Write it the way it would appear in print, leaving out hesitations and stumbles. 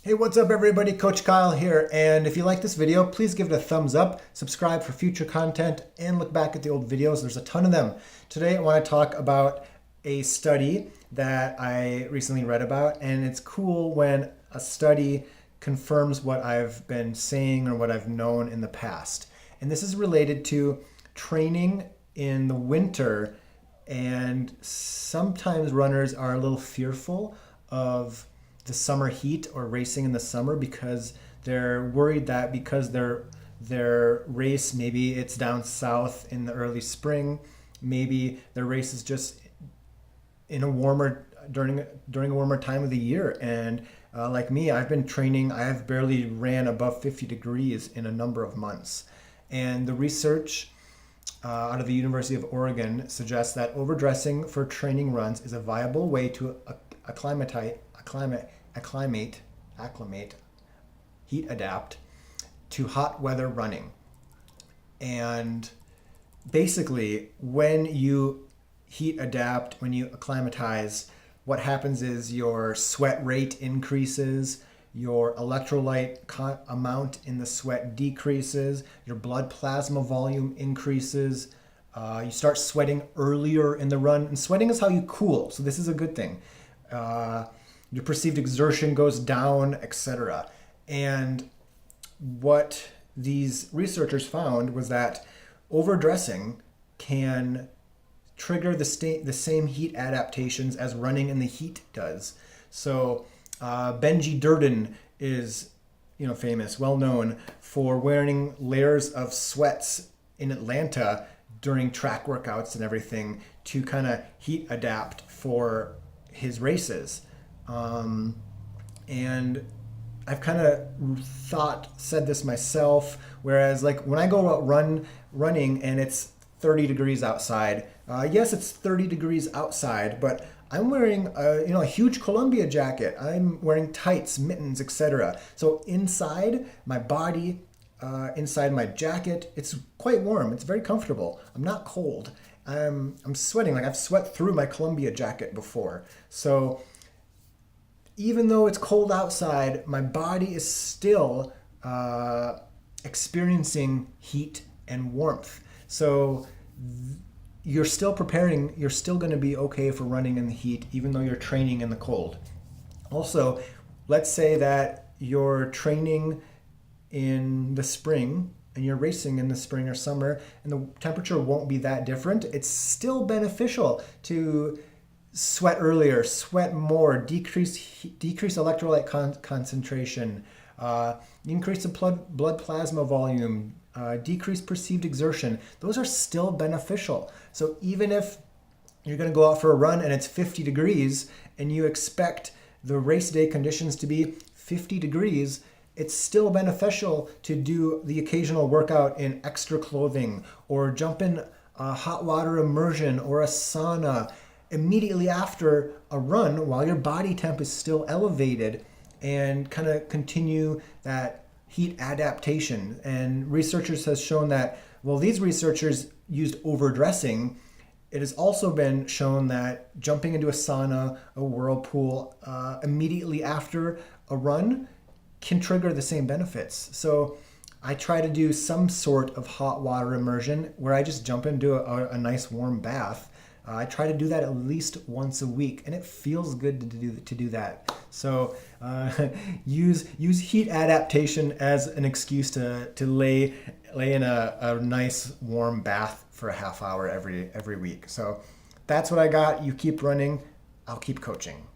Hey, what's up everybody? Coach Kyle here, and if you like this video, please give it a thumbs up, subscribe for future content, and look back at the old videos. There's a ton of them. Today I want to talk about a study that I recently read about, and it's cool when a study confirms what I've been saying or what I've known in the past. And this is related to training in the winter, and sometimes runners are a little fearful of the summer heat or racing in the summer because they're worried that because their race, maybe it's down south in the early spring, maybe their race is just in a warmer during a warmer time of the year. And like me, I've been training, I have barely ran above 50 degrees in a number of months. And the research out of the University of Oregon suggests that overdressing for training runs is a viable way to acclimate, heat adapt to hot weather running. And basically, when you heat adapt, when you acclimatize, what happens is your sweat rate increases, your electrolyte amount in the sweat decreases, your blood plasma volume increases, you start sweating earlier in the run, and sweating is how you cool, so this is a good thing. Your perceived exertion goes down, etc. And what these researchers found was that overdressing can trigger the same heat adaptations as running in the heat does. So Benji Durden is famous, well known for wearing layers of sweats in Atlanta during track workouts and everything to kind of heat adapt for his races. And I've kind of said this myself, whereas like when I go out running and it's 30 degrees outside, yes, it's 30 degrees outside, but I'm wearing a huge Columbia jacket. I'm wearing tights, mittens, etc. So inside my body, inside my jacket, it's quite warm. It's very comfortable. I'm not cold. I'm sweating. Like I've sweat through my Columbia jacket before. So even though it's cold outside, my body is still experiencing heat and warmth. So you're still preparing, you're still going to be okay for running in the heat, even though you're training in the cold. Also, let's say that you're training in the spring and you're racing in the spring or summer, and the temperature won't be that different. It's still beneficial to sweat earlier, sweat more, decrease electrolyte concentration, increase the blood plasma volume, decrease perceived exertion. Those are still beneficial. So even if you're going to go out for a run and it's 50 degrees and you expect the race day conditions to be 50 degrees, it's still beneficial to do the occasional workout in extra clothing or jump in a hot water immersion or a sauna immediately after a run while your body temp is still elevated, and kind of continue that heat adaptation. And researchers has shown that, well, these researchers used overdressing. It has also been shown that jumping into a sauna, a whirlpool, immediately after a run can trigger the same benefits. So I try to do some sort of hot water immersion where I just jump into a nice warm bath. I try to do that at least once a week, and it feels good to do that. So use heat adaptation as an excuse to lay in a nice warm bath for a half hour every week. So that's what I got. You keep running, I'll keep coaching.